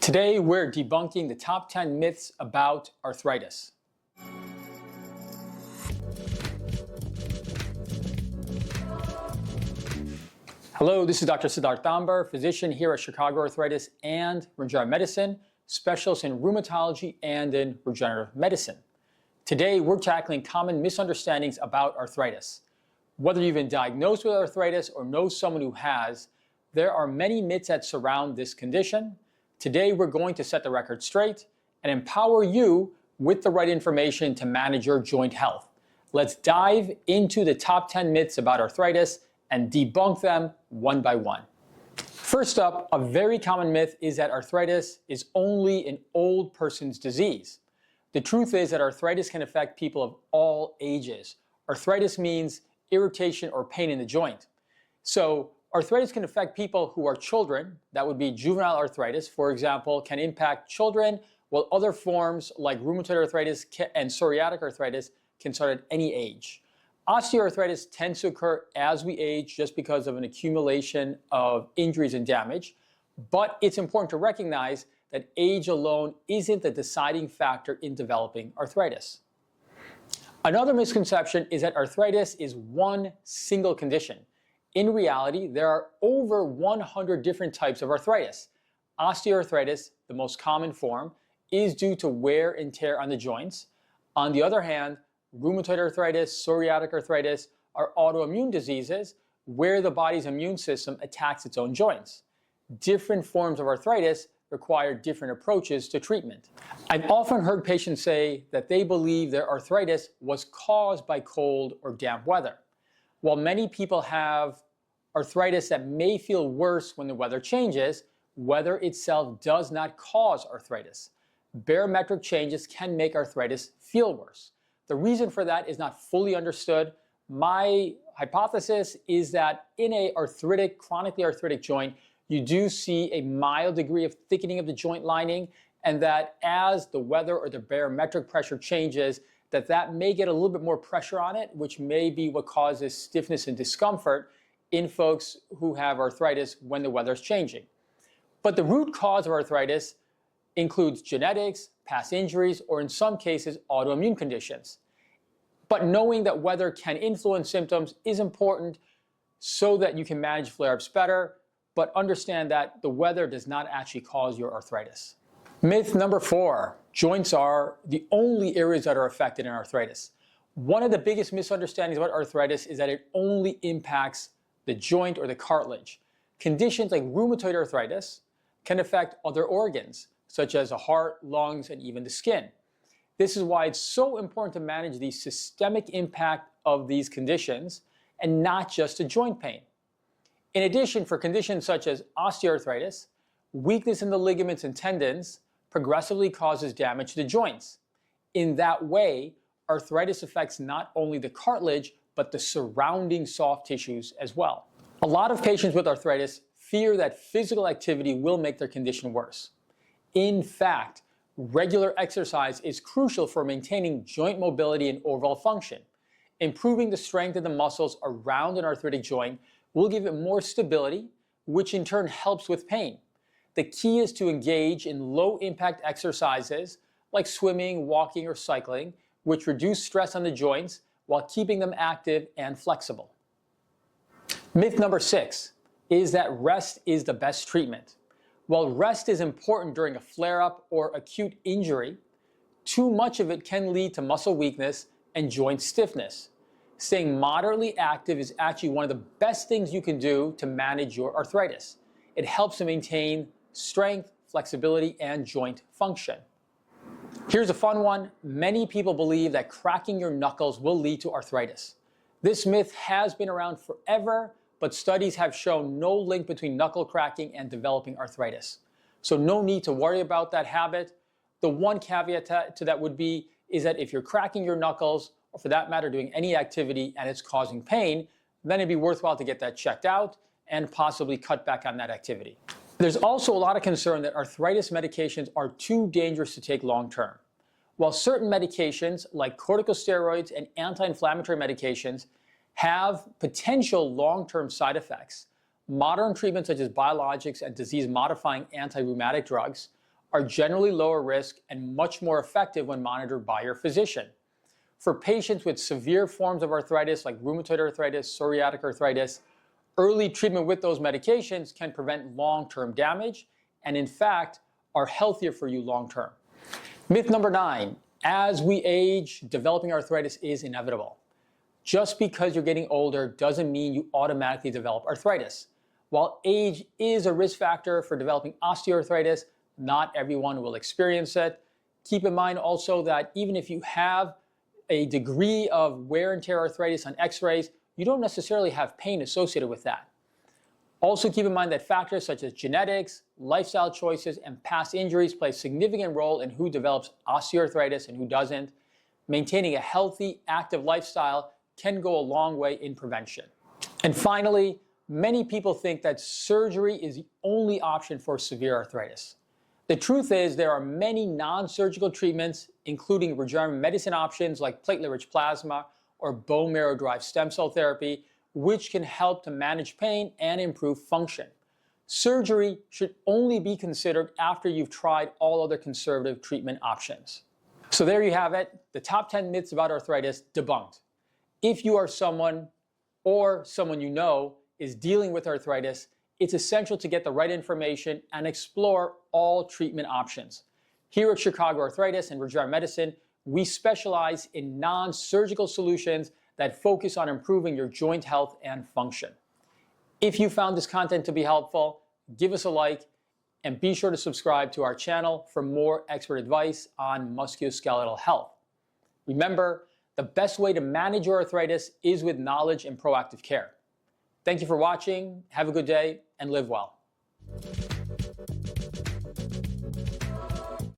Today, we're debunking the top 10 myths about arthritis. Hello, this is Dr. Siddharth Dambar, physician here at Chicago Arthritis and Regenerative Medicine, specialist in rheumatology and in regenerative medicine. Today, we're tackling common misunderstandings about arthritis. Whether you've been diagnosed with arthritis or know someone who has, there are many myths that surround this condition. Today, we're going to set the record straight and empower you with the right information to manage your joint health. Let's dive into the top 10 myths about arthritis and debunk them one by one. First up, a very common myth is that arthritis is only an old person's disease. The truth is that arthritis can affect people of all ages. Arthritis means irritation or pain in the joint. So arthritis can affect people who are children. That would be juvenile arthritis, for example, can impact children, while other forms like rheumatoid arthritis and psoriatic arthritis can start at any age. Osteoarthritis tends to occur as we age just because of an accumulation of injuries and damage, but it's important to recognize that age alone isn't the deciding factor in developing arthritis. Another misconception is that arthritis is one single condition. In reality, there are over 100 different types of arthritis. Osteoarthritis, the most common form, is due to wear and tear on the joints. On the other hand, rheumatoid arthritis, psoriatic arthritis are autoimmune diseases where the body's immune system attacks its own joints. Different forms of arthritis require different approaches to treatment. I've often heard patients say that they believe their arthritis was caused by cold or damp weather. While many people have arthritis that may feel worse when the weather changes, weather itself does not cause arthritis. Barometric changes can make arthritis feel worse. The reason for that is not fully understood. My hypothesis is that in a chronically arthritic joint, you do see a mild degree of thickening of the joint lining, and that as the weather or the barometric pressure changes, that may get a little bit more pressure on it, which may be what causes stiffness and discomfort in folks who have arthritis when the weather's changing. But the root cause of arthritis includes genetics, past injuries, or in some cases, autoimmune conditions. But knowing that weather can influence symptoms is important so that you can manage flare-ups better, but understand that the weather does not actually cause your arthritis. Myth number 4, joints are the only areas that are affected in arthritis. One of the biggest misunderstandings about arthritis is that it only impacts the joint or the cartilage. Conditions like rheumatoid arthritis can affect other organs, such as the heart, lungs, and even the skin. This is why it's so important to manage the systemic impact of these conditions and not just the joint pain. In addition, for conditions such as osteoarthritis, weakness in the ligaments and tendons progressively causes damage to the joints. In that way, arthritis affects not only the cartilage, but the surrounding soft tissues as well. A lot of patients with arthritis fear that physical activity will make their condition worse. In fact, regular exercise is crucial for maintaining joint mobility and overall function. Improving the strength of the muscles around an arthritic joint will give it more stability, which in turn helps with pain. The key is to engage in low-impact exercises like swimming, walking, or cycling, which reduce stress on the joints while keeping them active and flexible. Myth number 6 is that rest is the best treatment. While rest is important during a flare-up or acute injury, too much of it can lead to muscle weakness and joint stiffness. Staying moderately active is actually one of the best things you can do to manage your arthritis. It helps to maintain strength, flexibility, and joint function. Here's a fun one. Many people believe that cracking your knuckles will lead to arthritis. This myth has been around forever, but studies have shown no link between knuckle cracking and developing arthritis. So no need to worry about that habit. The one caveat to that would be is that if you're cracking your knuckles, or for that matter doing any activity and it's causing pain, then it'd be worthwhile to get that checked out and possibly cut back on that activity. There's also a lot of concern that arthritis medications are too dangerous to take long-term. While certain medications like corticosteroids and anti-inflammatory medications have potential long-term side effects, modern treatments such as biologics and disease-modifying anti-rheumatic drugs are generally lower risk and much more effective when monitored by your physician. For patients with severe forms of arthritis like rheumatoid arthritis, psoriatic arthritis, early treatment with those medications can prevent long-term damage and in fact are healthier for you long-term. Myth number 9, as we age, developing arthritis is inevitable. Just because you're getting older doesn't mean you automatically develop arthritis. While age is a risk factor for developing osteoarthritis, not everyone will experience it. Keep in mind also that even if you have a degree of wear and tear arthritis on x-rays, you don't necessarily have pain associated with that. Also keep in mind that factors such as genetics, lifestyle choices, and past injuries play a significant role in who develops osteoarthritis and who doesn't. Maintaining a healthy, active lifestyle can go a long way in prevention. And finally, many people think that surgery is the only option for severe arthritis. The truth is there are many non-surgical treatments, including regenerative medicine options like platelet-rich plasma or bone marrow-derived stem cell therapy, which can help to manage pain and improve function. Surgery should only be considered after you've tried all other conservative treatment options. So there you have it, the top 10 myths about arthritis debunked. If you are someone or someone you know is dealing with arthritis, it's essential to get the right information and explore all treatment options. Here at Chicago Arthritis and Regenerative Medicine, we specialize in non-surgical solutions that focus on improving your joint health and function. If you found this content to be helpful, give us a like and be sure to subscribe to our channel for more expert advice on musculoskeletal health. Remember, the best way to manage your arthritis is with knowledge and proactive care. Thank you for watching, have a good day, and live well.